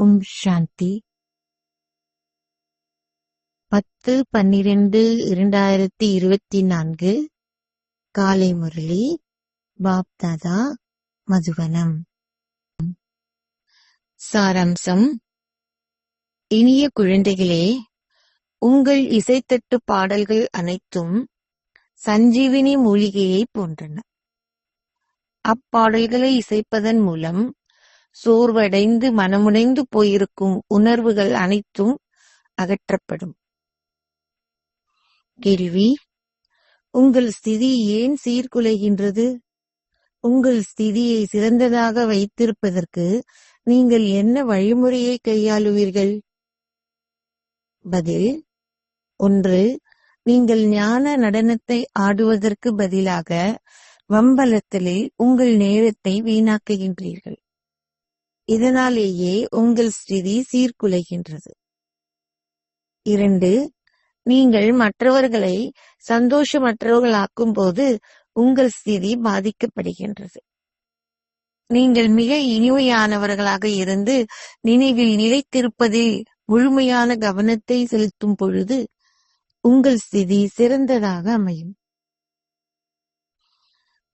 ஓம் சாந்தி. 10/12/2024 காலை முரளி. பாப் தாதா, மதுவனம். சாராம்சம். இனிய குழந்தைகளே, உங்கள் இசைத்தட்டு பாடல்கள் அனைத்தும் சஞ்சீவினி மூலிகையை போன்றன. அப்பாடல்களை இசைப்பதன் மூலம் சோர்வடைந்து மனமுடைந்து போயிருக்கும் உணர்வுகள் அனைத்தும் அகற்றப்படும். கேள்வி: உங்கள் ஸ்திதி ஏன் சீர்குலைகின்றது? உங்கள் ஸ்திதியை சிறந்ததாக வைத்திருப்பதற்கு நீங்கள் என்ன வழிமுறையை கையாளுவீர்கள்? பதில்: 1. நீங்கள் ஞான நடனத்தை ஆடுவதற்கு பதிலாக வம்பலத்திலே உங்கள் நேரத்தை வீணாக்குகின்றீர்கள். இதனாலேயே உங்கள் ஸ்திதி சீர்குலைகின்றது. 2. நீங்கள் மற்றவர்களை சந்தோஷமற்றவர்களாக்கும் போது உங்கள் ஸ்திதி பாதிக்கப்படுகின்றது. நீங்கள் மிக இனிமையானவர்களாக இருந்து நினைவில் நிலைத்திருப்பதில் முழுமையான கவனத்தை செலுத்தும் பொழுது உங்கள் ஸ்திதி சிறந்ததாக அமையும்.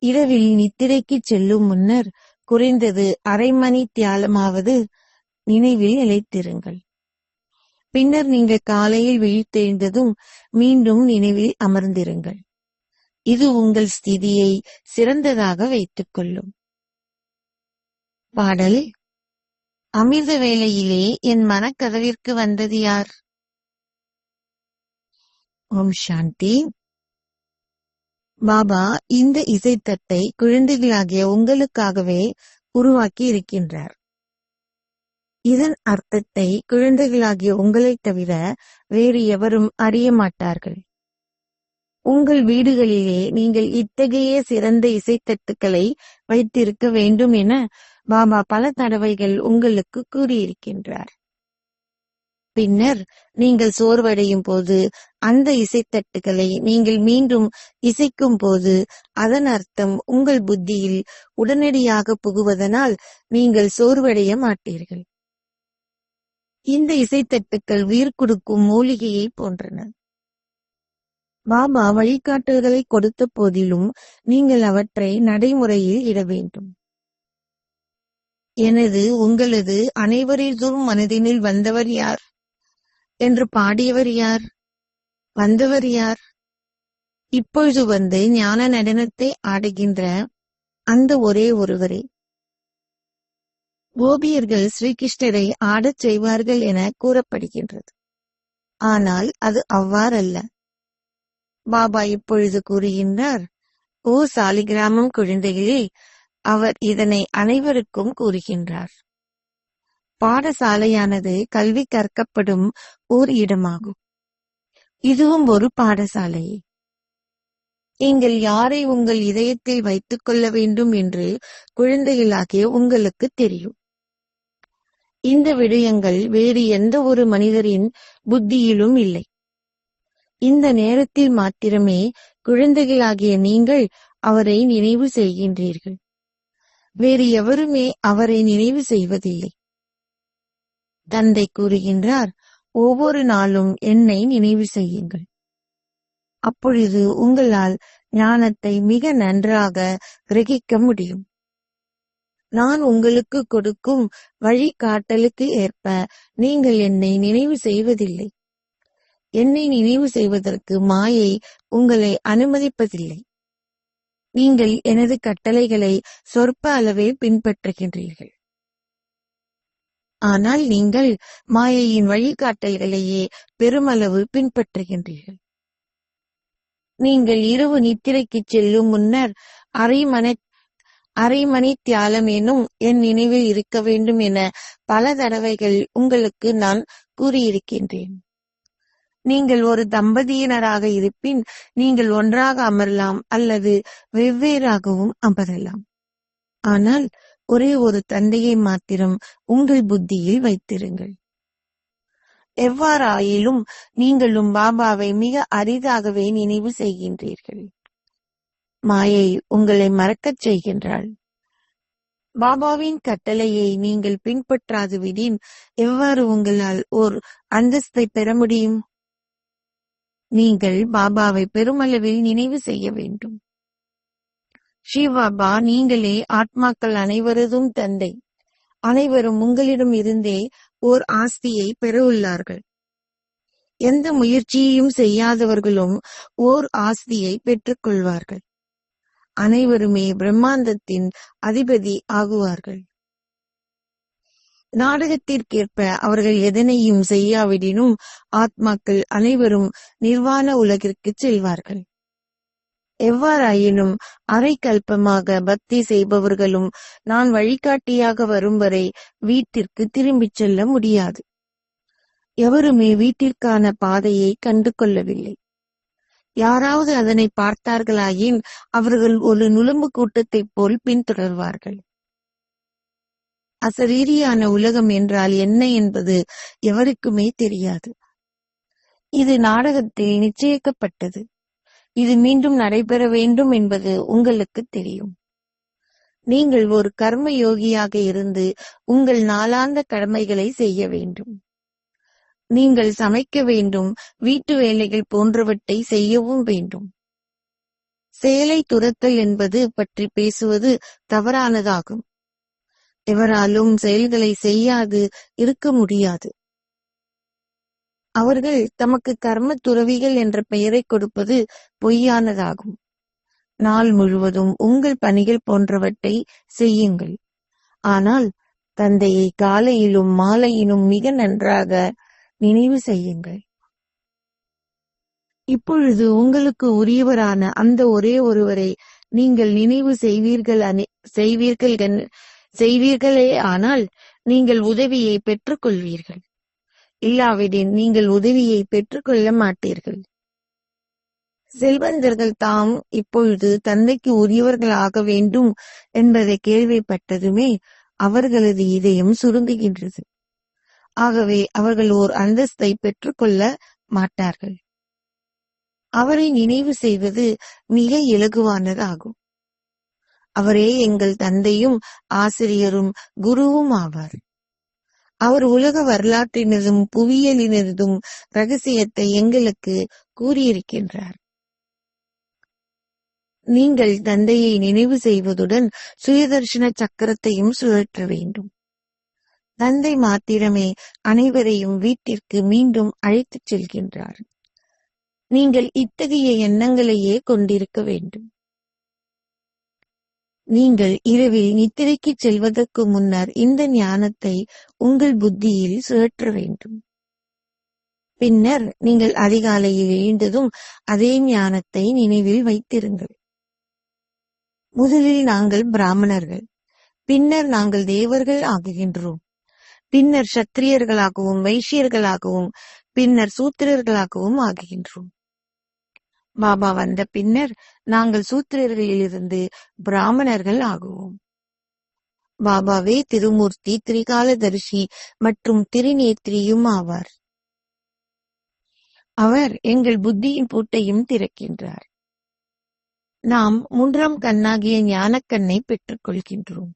இரவில் நித்திரைக்கு செல்லும் முன்னர் குறைந்தது அரை மணி தியாலமாவது நினைவில் நிலைத்திருங்கள். பின்னர் நீங்கள் காலையில் விழித்தெழுந்ததும் மீண்டும் நினைவில் அமர்ந்திருங்கள். இது உங்கள் ஸ்திதியை சிறந்ததாக வைத்துக் கொள்ளும். பாடல். அமிர்த வேளையிலே என் மனக்கதவிற்கு வந்தது யார்? ஓம் சாந்தி. பாபா இந்த இசைத்தட்டை குழந்தைகளாகிய உங்களுக்காகவே உருவாக்கி இருக்கின்றார். இதன் அர்த்தத்தை குழந்தைகளாகிய உங்களைத் தவிர வேறு எவரும் அறிய மாட்டார்கள். உங்கள் வீடுகளிலே நீங்கள் இத்தகைய சிறந்த இசைத்தட்டுக்களை வைத்திருக்க வேண்டும் என பாபா பல தடவைகள் உங்களுக்கு கூறியிருக்கின்றார். பின்னர் நீங்கள் சோர்வடையும் போது அந்த இசைத்தட்டுகளை நீங்கள் மீண்டும் இசைக்கும் போது அதன் அர்த்தம் உங்கள் புத்தியில் உடனடியாக புகுவதனால் நீங்கள் சோர்வடைய மாட்டீர்கள். இந்த இசைத்தட்டுக்கள் உயிர் கொடுக்கும் மூலிகையை போன்றன. பாபா வழிகாட்டல்களை கொடுத்த போதிலும் நீங்கள் அவற்றை நடைமுறையில் இட வேண்டும். எனது உங்களது அனைவரின் மனதினில் வந்தவர் யார் என்று பாடியவர் யார்? வந்தவர் யார்? இப்பொழுது வந்து ஞான நடனத்தை ஆடுகின்ற அந்த ஒரே ஒருவரே. கோபியர்கள் ஸ்ரீகிருஷ்ணரை ஆடச் செய்வார்கள் என கூறப்படுகின்றது. ஆனால் அது அவ்வாறல்ல. பாபா இப்பொழுது கூறுகின்றார், ஓ சாலிகிராமம் குழந்தைகளே, அவர் இதனை அனைவருக்கும் கூறுகின்றார். பாடசாலையானது கல்வி கற்கப்படும் ஓர் இடமாகும். இதுவும் ஒரு பாடசாலையே. நீங்கள் யாரை உங்கள் இதயத்தில் வைத்துக் கொள்ள வேண்டும் என்று குழந்தைகளாகிய உங்களுக்கு தெரியும். இந்த விடயங்கள் வேறு எந்த ஒரு மனிதரின் புத்தியிலும் இல்லை. இந்த நேரத்தில் மாத்திரமே குழந்தைகளாகிய நீங்கள் அவரை நினைவு செய்கின்றீர்கள். வேறு எவருமே அவரை நினைவு செய்வதில்லை. தந்தை கூறுகின்றார், ஒவ்வொரு நாளும் என்னை நினைவு செய்யுங்கள். அப்பொழுது உங்களால் ஞானத்தை மிக நன்றாக கிரகிக்க முடியும். நான் உங்களுக்கு கொடுக்கும் வழிகாட்டலுக்கு ஏற்ப நீங்கள் என்னை நினைவு செய்வதில்லை. என்னை நினைவு செய்வதற்கு மாயை உங்களை அனுமதிப்பதில்லை. நீங்கள் எனது கட்டளைகளை சொற்ப அளவே பின்பற்றுகின்றீர்கள். ஆனால் நீங்கள் மாயையின் வழிகாட்டல்களையே பெருமளவு பின்பற்றுகின்றீர்கள். நீங்கள் இரவு நித்திரைக்கு செல்லும் முன்னர் அரை மணி தியாலமேனும் என் நினைவில் இருக்க வேண்டும் என பல தடவைகள் உங்களுக்கு நான் கூறியிருக்கின்றேன். நீங்கள் ஒரு தம்பதியினராக இருப்பின் நீங்கள் ஒன்றாக அமரலாம் அல்லது வெவ்வேறாகவும் அமரலாம். ஆனால் ஒரே ஒரு தந்தையை மாத்திரம் உங்கள் புத்தியில் வைத்திருங்கள். எவ்வாறாயிலும் நீங்களும் பாபாவை மிக அரிதாகவே நினைவு செய்கின்றீர்கள். மாயை உங்களை மறக்கச் செய்கின்றாள். பாபாவின் கட்டளையை நீங்கள் பின்பற்றாது விடின் எவ்வாறு உங்களால் ஓர் அந்தஸ்தை பெற முடியும்? நீங்கள் பாபாவை பெருமளவில் நினைவு செய்ய வேண்டும். ஸ்ரீபாபா, நீங்களே ஆத்மாக்கள் அனைவரதும் தந்தை. அனைவரும் உங்களிடம் இருந்தே ஓர் ஆஸ்தியை பெற உள்ளார்கள். எந்த முயற்சியையும் செய்யாதவர்களும் ஓர் ஆஸ்தியை பெற்றுக் கொள்வார்கள். அனைவருமே பிரம்மாண்டத்தின் அதிபதி ஆகுவார்கள். நாடகத்திற்கேற்ப அவர்கள் எதனையும் செய்யாவிடினும் ஆத்மாக்கள் அனைவரும் நிர்வாண உலகிற்கு செல்வார்கள். எவ்வாறாயினும் அரை கல்பமாக பக்தி செய்பவர்களும் நான் வழிகாட்டியாக வரும் வரை வீட்டிற்கு திரும்பிச் செல்ல முடியாது. எவருமே வீட்டிற்கான பாதையை கண்டு கொள்ளவில்லை. யாராவது அதனை பார்த்தார்களாயின் அவர்கள் ஒரு நுளம்பு கூட்டத்தைப் போல் பின்தொடர்வார்கள். அசரீரியான உலகம் என்றால் என்ன என்பது எவருக்குமே தெரியாது. இது நாடகத்தில் நிச்சயிக்கப்பட்டது. இது மீண்டும் நடைபெற வேண்டும் என்பது உங்களுக்கு தெரியும். நீங்கள் ஒரு கர்ம யோகியாக இருந்து உங்கள் நாளாந்த கடமைகளை செய்ய வேண்டும். நீங்கள் சமைக்க வேண்டும், வீட்டு வேலைகள் போன்றவற்றை செய்யவும் வேண்டும். செயலை துரத்தல் என்பது பற்றி பேசுவது தவறானதாகும். எவராலும் செயல்களை செய்யாது இருக்க முடியாது. அவர்கள் தமக்கு கர்ம துறவிகள் என்ற பெயரை கொடுப்பது பொய்யானதாகும். நாள் முழுவதும் உங்கள் பணிகள் போன்றவற்றை செய்யுங்கள். ஆனால் தந்தையை காலையிலும் மாலையிலும் மிக நன்றாக நினைவு செய்யுங்கள். இப்பொழுது உங்களுக்கு உரியவரான அந்த ஒரே ஒருவரை நீங்கள் நினைவு செய்வீர்களே ஆனால் நீங்கள் உதவியை பெற்றுக் கொள்வீர்கள். இல்லாவிடின் நீங்கள் உதவியை பெற்றுக்கொள்ள மாட்டீர்கள். செல்வந்தர்கள் தாம் இப்பொழுது தந்தைக்கு உரியவர்கள் ஆக வேண்டும் என்பதை கேள்விப்பட்டதுமே அவர்களது இதயம் சுருங்குகின்றது. ஆகவே அவர்கள் ஓர் அந்தஸ்தை பெற்றுக்கொள்ள மாட்டார்கள். அவரை நினைவு செய்வது மிக இலகுவானதாகும். அவரே எங்கள் தந்தையும் ஆசிரியரும் குருவும் ஆவார். அவர் உலக வரலாற்றினதும் புவியியலினதும் ரகசியத்தை எங்களுக்கு கூறியிருக்கின்றார். நீங்கள் தந்தையை நினைவு செய்வதுடன் சுயதர்ஷன சக்கரத்தையும் சுழற்ற வேண்டும். தந்தை மாத்திரமே அனைவரையும் வீட்டிற்கு மீண்டும் அழைத்துச் செல்கின்றார். நீங்கள் இத்தகைய எண்ணங்களையே கொண்டிருக்க வேண்டும். நீங்கள் இரவில் நித்திரைக்கு செல்வதற்கு முன்னர் இந்த ஞானத்தை உங்கள் புத்தியில் சுழற்ற வேண்டும். பின்னர் நீங்கள் அதிகாலையில் எழுந்ததும் அதே ஞானத்தை நினைவில் வைத்திருங்கள். முதலில் நாங்கள் பிராமணர்கள், பின்னர் நாங்கள் தேவர்கள் ஆகுகின்றோம், பின்னர் சத்திரியர்களாகவும் வைஷ்யர்களாகவும் பின்னர் சூத்திரர்களாகவும் ஆகுகின்றோம். பாபா வந்த பின்னர் நாங்கள் சூத்திரர்களிலிருந்து பிராமணர்கள் ஆகுவோம். பாபாவே திருமூர்த்தி, திரிகாலதரிசி மற்றும் திருநேத்திரியும் ஆவார். அவர் எங்கள் புத்தியின் பூட்டையும் திறக்கின்றார். நாம் 3ஆம் கண்ணாகிய ஞானக்கண்ணை பெற்றுக் கொள்கின்றோம்.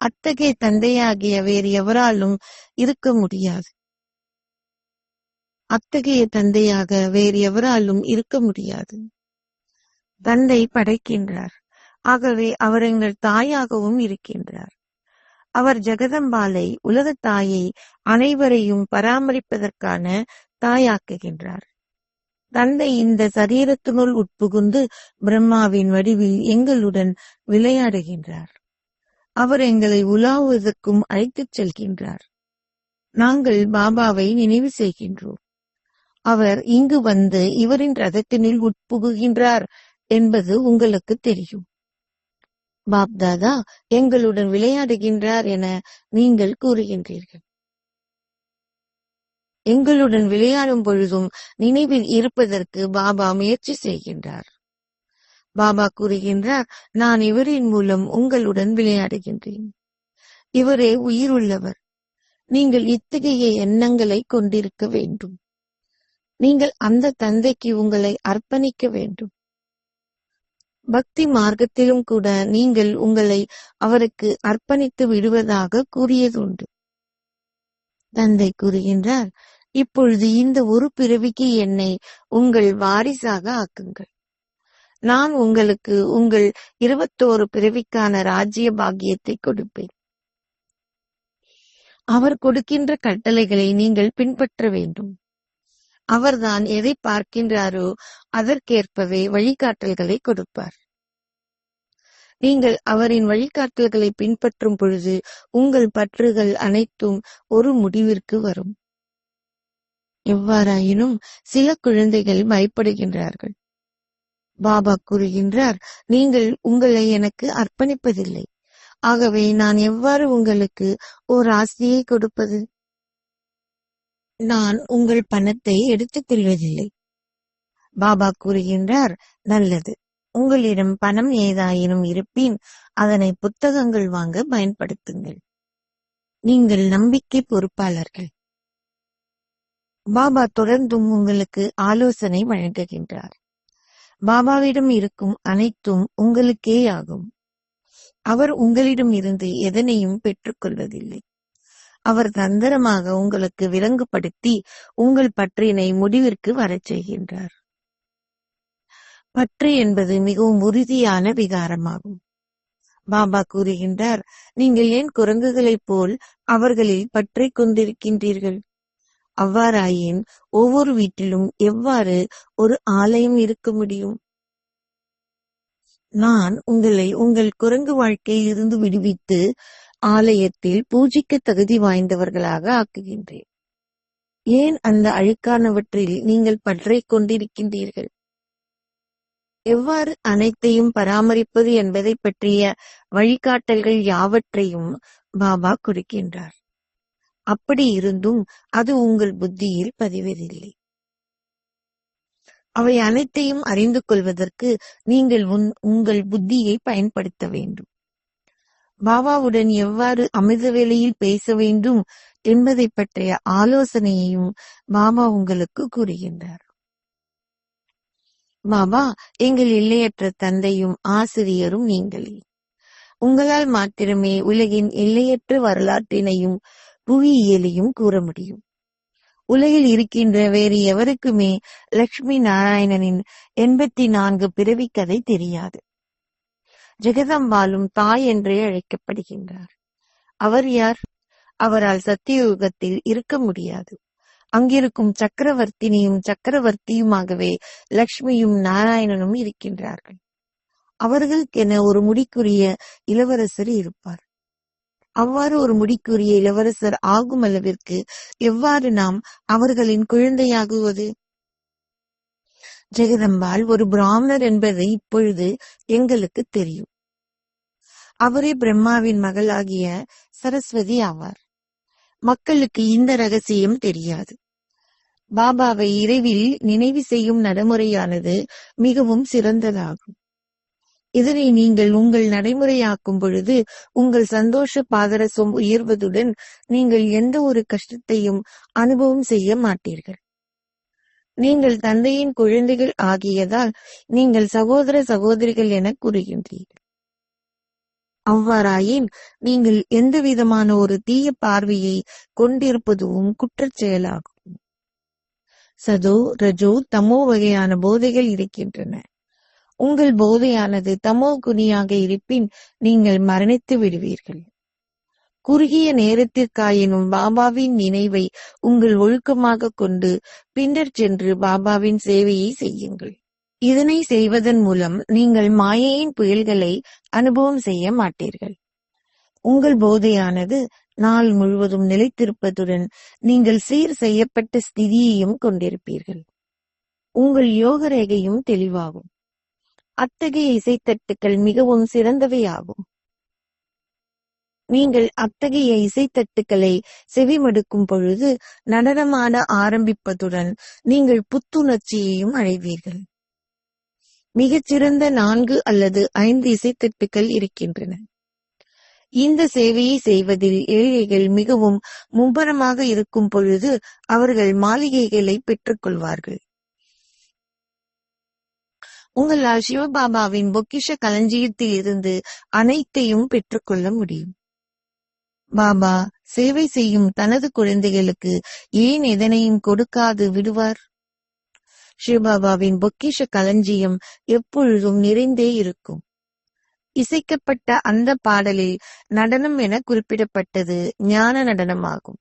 அத்தகைய தந்தையாகிய வேறு எவராலும் இருக்க முடியாது. அத்தகைய தந்தையாக வேறு எவராலும் இருக்க முடியாது. தந்தை படைக்கின்றார். ஆகவே அவர் எங்கள் தாயாகவும் இருக்கின்றார். அவர் ஜெகதம்பாளை, உலகத் தாயை, அனைவரையும் பராமரிப்பதற்கான தாயாக்குகின்றார். தந்தை இந்த சரீரத்தினுள் உட்புகுந்து பிரம்மாவின் வடிவில் எங்களுடன் விளையாடுகின்றார். அவர் எங்களை உலாவுவதற்கும் அழைத்துச் செல்கின்றார். நாங்கள் பாபாவை நினைவு செய்கின்றோம். அவர் இங்கு வந்து இவரின் ரதத்தினுள் உட்புகுகின்றார் என்பது உங்களுக்கு தெரியும். பாப்தாதா எங்களுடன் விளையாடுகின்றார் என நீங்கள் கூறுகின்றீர்கள். எங்களுடன் விளையாடும் பொழுதும் நினைவில் இருப்பதற்கு பாபா முயற்சி செய்கின்றார். பாபா கூறுகின்றார், நான் இவரின் மூலம் உங்களுடன் விளையாடுகின்றேன். இவரே உயிருள்ளவர். நீங்கள் இத்தகைய எண்ணங்களை கொண்டிருக்க வேண்டும். நீங்கள் அந்த தந்தைக்கு உங்களை அர்ப்பணிக்க வேண்டும். பக்தி மார்க்கத்திலும் கூட நீங்கள் உங்களை அவருக்கு அர்ப்பணித்து விடுவதாக கூறியதுண்டு. தந்தை கூறுகின்றார், இப்பொழுது இந்த ஒரு பிறவிக்கு என்னை உங்கள் வாரிசாக ஆக்குங்கள். நான் உங்களுக்கு உங்கள் 21 பிறவிக்கான ராஜ்ய பாக்கியத்தை கொடுப்பேன். அவர் கொடுக்கின்ற கட்டளைகளை நீங்கள் பின்பற்ற வேண்டும். அவர்தான் எதை பார்க்கின்றாரோ அதற்கேற்பவே வழிகாட்டல்களை கொடுப்பார். நீங்கள் அவரின் வழிகாட்டல்களை பின்பற்றும் பொழுது உங்கள் பற்றுகள் அனைத்தும் ஒரு முடிவிற்கு வரும். எவ்வாறாயினும் சில குழந்தைகள் பயப்படுகின்றார்கள். பாபா கூறுகின்றார், நீங்கள் உங்களை எனக்கு அர்ப்பணிப்பதில்லை. ஆகவே நான் எவ்வாறு உங்களுக்கு ஓர் ஆஸ்தியை கொடுப்பது? நான் உங்கள் பணத்தை எடுத்துக் கொள்வதில்லை. பாபா கூறுகின்றார், நல்லது, உங்களிடம் பணம் ஏதாயினும் இருப்பின் அதனை புத்தகங்கள் வாங்க பயன்படுத்துங்கள். நீங்கள் நம்பிக்கை பொறுப்பாளர்கள். பாபா தொடர்ந்தும் உங்களுக்கு ஆலோசனை வழங்குகின்றார். பாபாவிடம் இருக்கும் அனைத்தும் உங்களுக்கே ஆகும். அவர் உங்களிடம் இருந்து எதனையும் பெற்றுக்கொள்வதில்லை. அவர் தந்திரமாக உங்களுக்கு விளங்குபடுத்தி உங்கள் பற்றினை முடிவிற்கு வரச் செய்கின்றார். பற்று என்பது மிகவும் உறுதியான விகாரமாகும். பாபா கூறுகின்றார், நீங்கள் ஏன் குரங்குகளைப் போல் அவர்களில் பற்றை கொண்டிருக்கின்றீர்கள்? அவ்வாறாயின் ஒவ்வொரு வீட்டிலும் எவ்வாறு ஒரு ஆலயம் இருக்க முடியும்? நான் உங்களை உங்கள் குரங்கு வாழ்க்கையில் இருந்து விடுவித்து ஆலயத்தில் பூஜிக்க தகுதி வாய்ந்தவர்களாக ஆக்குகின்றேன். ஏன் அந்த அழுக்கானவற்றில் நீங்கள் பற்றை கொண்டிருக்கின்றீர்கள்? எவ்வாறு அனைத்தையும் பராமரிப்பது என்பதை பற்றிய வழிகாட்டல்கள் யாவற்றையும் பாபா கொடுக்கின்றார். அப்படி இருந்தும் அது உங்கள் புத்தியில் பதிவதில்லை. அவை அனைத்தையும் அறிந்து கொள்வதற்கு நீங்கள் உங்கள் புத்தியை பயன்படுத்த வேண்டும். பாபாவுடன் எவ்வாறு அமிர்த வேளையில் பேச வேண்டும் என்பதை பற்றிய ஆலோசனையையும் பாபா உங்களுக்கு கூறுகின்றார். பாபா, எங்கள் எல்லையற்ற தந்தையும் ஆசிரியரும் நீங்களே. உங்களால் மாத்திரமே உலகின் எல்லையற்ற வரலாற்றினையும் புவியியலையும் கூற முடியும். உலகில் இருக்கின்ற வேறு எவருக்குமே லட்சுமி நாராயணனின் 84 பிறவி கதை தெரியாது. ஜெகதம்பாலும் தாய் என்றே அழைக்கப்படுகின்றார். அவர் யார்? அவரால் சத்தியயுகத்தில் இருக்க முடியாது. அங்கிருக்கும் சக்கரவர்த்தினியும் சக்கரவர்த்தியுமாகவே லக்ஷ்மியும் நாராயணனும் இருக்கின்றார்கள். அவர்களுக்கென ஒரு முடிக்குரிய இளவரசர் இருப்பார். அவ்வாறு ஒரு முடிக்குரிய இளவரசர் ஆகும் அளவிற்கு எவ்வாறு நாம் அவர்களின் குழந்தையாகுவது? ஜெகதம்பாள் ஒரு பிராமணர் என்பது இப்பொழுது எங்களுக்கு தெரியும். அவரே பிரம்மாவின் மகளாகிய சரஸ்வதி ஆவார். மக்களுக்கு இந்த ரகசியம் தெரியாது. பாபாவை இரவில் நினைவு செய்யும் நடைமுறையானது மிகவும் சிறந்ததாகும். இதனை நீங்கள் உங்கள் நடைமுறையாக்கும் பொழுது உங்கள் சந்தோஷ பாதரசம் உயர்வதுடன் நீங்கள் எந்த ஒரு கஷ்டத்தையும் அனுபவம் செய்ய மாட்டீர்கள். நீங்கள் தந்தையின் குழந்தைகள் ஆகியதால் நீங்கள் சகோதர சகோதரிகள் என கூறுகின்றீர்கள். அவ்வாறாயின் நீங்கள் எந்த விதமான ஒரு தீய பார்வையை கொண்டிருப்பதும் குற்றச் செயலாகும். சதோ, ரஜோ, தமோ வகையான போதைகள் இருக்கின்றன. உங்கள் போதையானது தமோ குணியாக இருப்பின் நீங்கள் மரணித்து விடுவீர்கள். குறுகிய நேரத்திற்காயினும் பாபாவின் நினைவை உங்கள் ஒழுக்கமாக கொண்டு பின்னர் சென்று பாபாவின் சேவையை செய்யுங்கள். இதனை செய்வதன் மூலம் நீங்கள் மாயையின் புயல்களை அனுபவம் செய்ய மாட்டீர்கள். உங்கள் போதையானது நாள் முழுவதும் நிலைத்திருப்பதுடன் நீங்கள் சீர் செய்யப்பட்ட ஸ்திதியையும் கொண்டிருப்பீர்கள். உங்கள் யோக ரேகையும் தெளிவாகும். அத்தகைய இசைத்தட்டுக்கள் மிகவும் சிறந்தவையாகும். நீங்கள் அத்தகைய இசைத்தட்டுக்களை செவிமடுக்கும் பொழுது நடனமாட ஆரம்பிப்பதுடன் நீங்கள் புத்துணர்ச்சியையும் அடைவீர்கள். மிகச்சிறந்த 4 அல்லது 5 இசைத்தட்டுக்கள் இருக்கின்றன. இந்த சேவையை செய்வதில் ஏழைகள் மிகவும் மும்பரமாக இருக்கும் பொழுது அவர்கள் மாளிகைகளை பெற்றுக் கொள்வார்கள். உங்களால் சிவபாபாவின் பொக்கிஷ களஞ்சியத்தில் இருந்து அனைத்தையும் பெற்றுக்கொள்ள முடியும். பாபா சேவை செய்யும் தனது குழந்தைகளுக்கு ஏன் எதனையும் கொடுக்காது விடுவார்? சிவபாபாவின் பொக்கிஷ களஞ்சியம் எப்பொழுதும் நிறைந்தே இருக்கும். இசைக்கப்பட்ட அந்த பாடலில் நடனம் என குறிப்பிடப்பட்டது ஞான நடனமாகும்.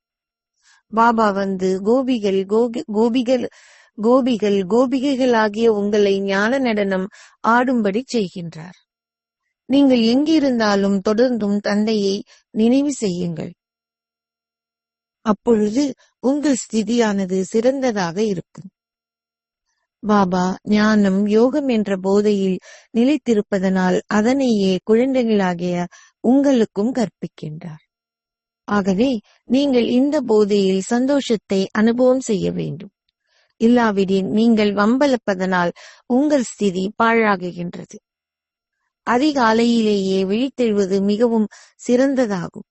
பாபா வந்து கோபிகைகளாகிய உங்களை ஞான நடனம் ஆடும்படி செய்கின்றார். நீங்கள் எங்கிருந்தாலும் தொடர்ந்தும் தந்தையை நினைவு செய்யுங்கள். அப்பொழுது உங்கள் ஸ்திதியானது சிறந்ததாக இருக்கும். பாபா ஞானம் யோகம் என்ற போதையில் நிலைத்திருப்பதனால் அதனையே குழந்தைகளாகிய உங்களுக்கும் கற்பிக்கின்றார். ஆகவே நீங்கள் இந்த போதையில் சந்தோஷத்தை அனுபவம் செய்ய வேண்டும். இல்லாவிடின் நீங்கள் வம்பளப்பதனால் உங்கள் ஸ்திதி பாழாகுகின்றது. அதிகாலையிலேயே விழித்தெழுவது மிகவும் சிறந்ததாகும்.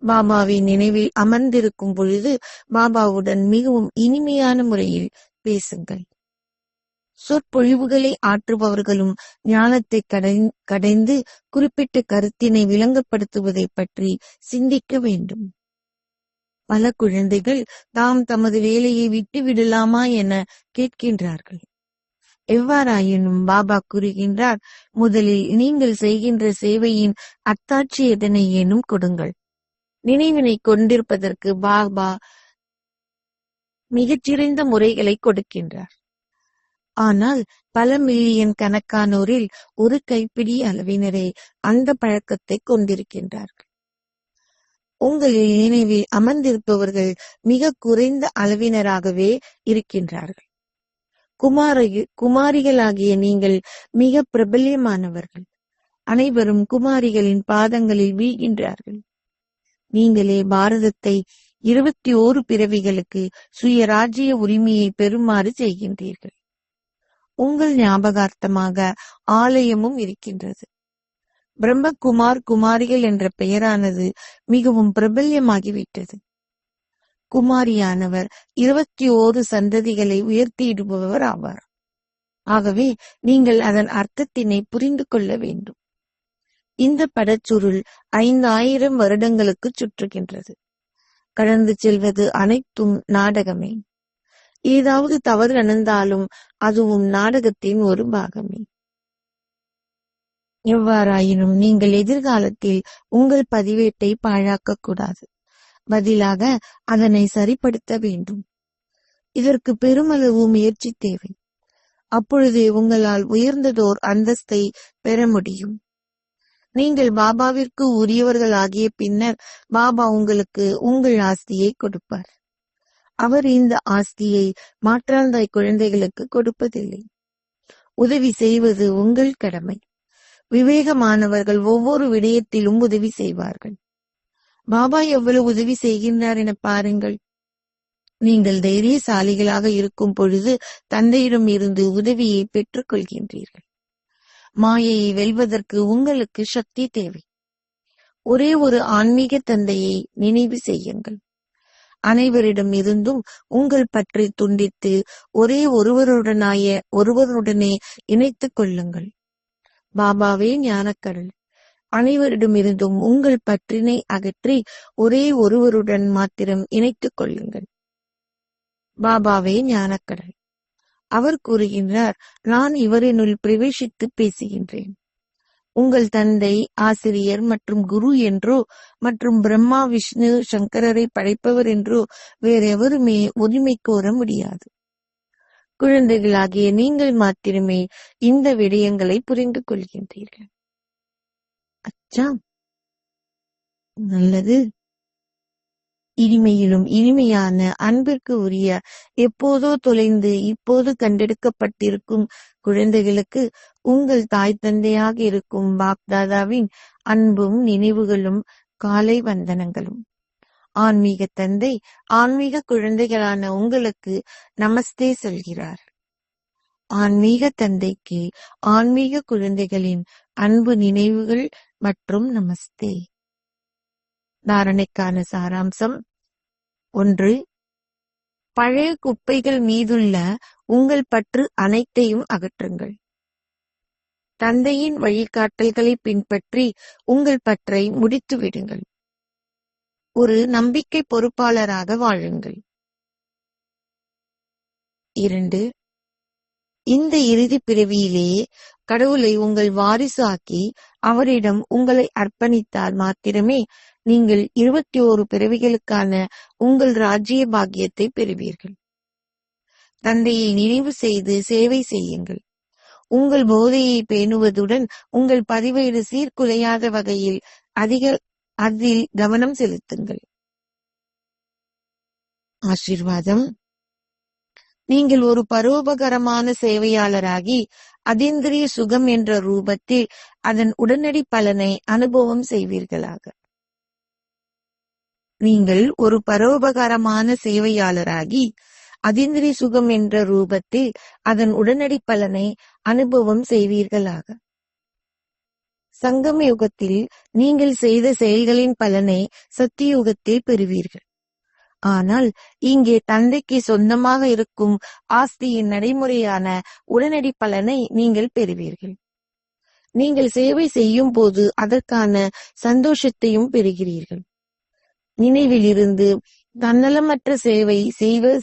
பாபாவின் நினைவில் அமர்ந்திருக்கும் பொழுது பாபாவுடன் மிகவும் இனிமையான முறையில் பேசுங்கள். சொற்பொழிவுகளை ஆற்றுபவர்களும் ஞானத்தை கடைந்து குறிப்பிட்ட கருத்தினை விளங்கப்படுத்துவதை பற்றி சிந்திக்க வேண்டும். பல குழந்தைகள் தாம் தமது வேலையை விட்டு விடலாமா என கேட்கின்றார்கள். எவ்வாறாயினும் பாபா கூறுகின்றார், முதலில் நீங்கள் செய்கின்ற சேவையின் அத்தாட்சி எதனை ஏனும் கொடுங்கள். நினைவினை கொண்டிருப்பதற்கு பாபா மிகச்சிறந்த முறைகளை கொடுக்கின்றார். ஆனால் பல மில்லியன் கணக்கானோரில் ஒரு கைப்பிடி அளவினரே அந்த பழக்கத்தை கொண்டிருக்கின்றார்கள். உங்களில் நினைவில் அமர்ந்திருப்பவர்கள் மிக குறைந்த அளவினராகவே இருக்கின்றார்கள். குமாரிகளாகிய நீங்கள் மிக பிரபல்யமானவர்கள். அனைவரும் குமாரிகளின் பாதங்களில் வீழ்கின்றார்கள். நீங்களே பாரதத்தை 21 பிறவிகளுக்கு சுயராஜ்ய உரிமையை பெறுமாறு செய்கின்றீர்கள். உங்கள் ஞாபகார்த்தமாக ஆலயமும் இருக்கின்றது. பிரம்மகுமார் குமாரிகள் என்ற பெயரானது மிகவும் பிரபல்யமாகிவிட்டது. குமாரியானவர் 21 சந்ததிகளை உயர்த்தியிடுபவர் ஆவார். ஆகவே நீங்கள் அதன் அர்த்தத்தினை புரிந்து கொள்ள வேண்டும். இந்த படச்சுருள் 5000 வருடங்களுக்கு சுற்றுகின்றது. கடந்து செல்வது அனைத்தும் நாடகமே. ஏதாவது தவறு நடந்தாலும் அதுவும் நாடகத்தின் ஒரு பாகமே. எவ்வாறாயினும் நீங்கள் எதிர்காலத்தில் உங்கள் பதிவேட்டை பாழாக்க கூடாது. பதிலாக அதனை சரிப்படுத்த வேண்டும். இதற்கு பெருமளவு முயற்சி தேவை. அப்பொழுதே உங்களால் உயர்ந்ததோர் அந்தஸ்தை பெற முடியும். நீங்கள் பாபாவிற்கு உரியவர்களாகிய பின்னர் பாபா உங்களுக்கு உங்கள் ஆஸ்தியை கொடுப்பார். அவர் இந்த ஆஸ்தியை மாற்றாந்தாய் குழந்தைகளுக்கு கொடுப்பதில்லை. உதவி செய்வது உங்கள் கடமை. விவேகமானவர்கள் ஒவ்வொரு விடயத்திலும் உதவி செய்வார்கள். பாபா எவ்வளவு உதவி செய்கின்றார் என பாருங்கள். நீங்கள் தைரியசாலிகளாக இருக்கும் பொழுது தந்தையிடம் இருந்து உதவியை பெற்றுக் கொள்கின்றீர்கள். மாயையை வெல்வதற்கு உங்களுக்கு சக்தி தேவை. ஒரே ஒரு ஆன்மீக தந்தையை நினைவு செய்யுங்கள். அனைவரிடம் இருந்தும் உங்கள் பற்றை துண்டித்து ஒரே ஒருவருடனே இணைத்துக் கொள்ளுங்கள். பாபாவே ஞானக்கடல். அனைவரிடமிருந்தும் உங்கள் பற்றினை அகற்றி ஒரே ஒருவருடன் மாத்திரம் இணைத்துக் கொள்ளுங்கள். பாபாவே ஞானக்கடல். அவர் கூறுகின்றார், நான் இவரினுள் பிரவேசித்து பேசுகின்றேன். உங்கள் தந்தை ஆசிரியர் மற்றும் குரு என்றோ மற்றும் பிரம்மா விஷ்ணு சங்கரரை படைப்பவர் என்றோ வேறெவருமே உரிமை கோர முடியாது. குழந்தைகளாகிய நீங்கள் மாத்திரமே இந்த விடயங்களை புரிந்து கொள்கின்றீர்கள். அச்சா, நல்லது. இனிமையிலும் இனிமையான அன்பிற்கு உரிய எப்போதோ தொலைந்து இப்போது கண்டெடுக்கப்பட்டிருக்கும் குழந்தைகளுக்கு உங்கள் தாய் தந்தையாக இருக்கும் பாப்தாதாவின் அன்பும் நினைவுகளும் காலை வந்தனங்களும். ஆன்மீக தந்தை ஆன்மீக குழந்தைகளான உங்களுக்கு நமஸ்தே சொல்கிறார். ஆன்மீக தந்தைக்கு ஆன்மீக குழந்தைகளின் அன்பு நினைவுகள் மற்றும் நமஸ்தே. தாரணைக்கான சாராம்சம். 1. பழைய குப்பைகள் மீதுள்ள உங்கள் பற்று அனைத்தையும் அகற்றுங்கள். தந்தையின் வழிகாட்டல்களை பின்பற்றி உங்கள் பற்றை முடித்து விடுங்கள். ஒரு நம்பிக்கை பொறுப்பாளராக வாழுங்கள். 2. இந்த இறுதி பிறவியிலேயே கடவுளை உங்கள் வாரிசு ஆக்கி அவரிடம் உங்களை அர்ப்பணித்தால் மாத்திரமே நீங்கள் 21 பிறவிகளுக்கான உங்கள் ராஜ்ய பாக்கியத்தை பெறுவீர்கள். தந்தையை நினைவு செய்து சேவை செய்யுங்கள். உங்கள் போதையை பேணுவதுடன் உங்கள் பதிவேடு சீர்குலையாத வகையில் அதில் கவனம் செலுத்துங்கள். ஆசீர்வாதம். நீங்கள் ஒரு பரோபகாரமான சேவையாளராகி அதீந்திரிய சுகம் என்ற ரூபத்தில் அதன் உடனடி பலனை அனுபவம் செய்வீர்களாக. நீங்கள் ஒரு பரோபகாரமான சேவையாளராகி அதீந்திரிய சுகம் என்ற ரூபத்தில் அதன் உடனடி பலனை அனுபவம் செய்வீர்களாக. சங்கம யுகத்தில் நீங்கள் செய்த செயல்களின் பலனை சத்தியுகத்தில் பெறுவீர்கள். ஆனால் இங்கே தந்தைக்கு சொந்தமாக இருக்கும் ஆஸ்தியின் நடைமுறையான உடனடி பலனை நீங்கள் பெறுவீர்கள். நீங்கள் சேவை செய்யும் போது அதற்கான சந்தோஷத்தையும் பெறுகிறீர்கள். நினைவில் இருந்து தன்னலமற்ற சேவை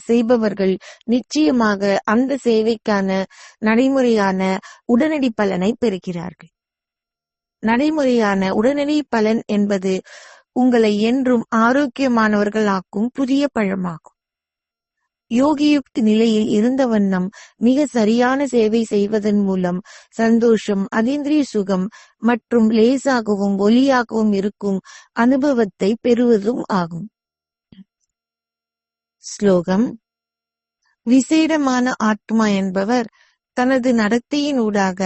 செய்பவர்கள் நிச்சயமாக அந்த சேவைக்கான நடைமுறையான உடனடி பலனை பெறுகிறார்கள். நடைமுறையான உடனடி பலன் என்பது உங்களை என்றும் ஆரோக்கியமானவர்கள் ஆக்கும் புதிய பழமாகும். யோகியுக்தி நிலையில் இருந்த வண்ணம் மிக சரியான சேவை செய்வதன் மூலம் சந்தோஷம், அதீந்திரிய சுகம் மற்றும் லேசாகவும் ஒலியாகவும் இருக்கும் அனுபவத்தை பெறுவதும் ஆகும். ஸ்லோகம். விசேடமான ஆத்மா என்பவர் தனது நடத்தையின் ஊடாக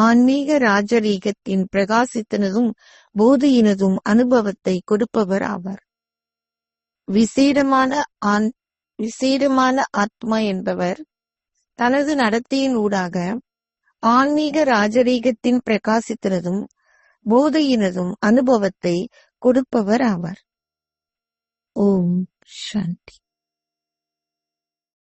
ஆன்மீக ராஜரீகத்தின் பிரகாசித்தனதும் போதையினதும் அனுபவத்தை கொடுப்பவர் ஆவார். விசேடமான ஆத்மா என்பவர் தனது நடத்தையின் ஊடாக ஆன்மீக ராஜரீகத்தின் பிரகாசித்தனதும் போதையினதும் அனுபவத்தை கொடுப்பவர் ஆவார். ஓம் சாந்தி.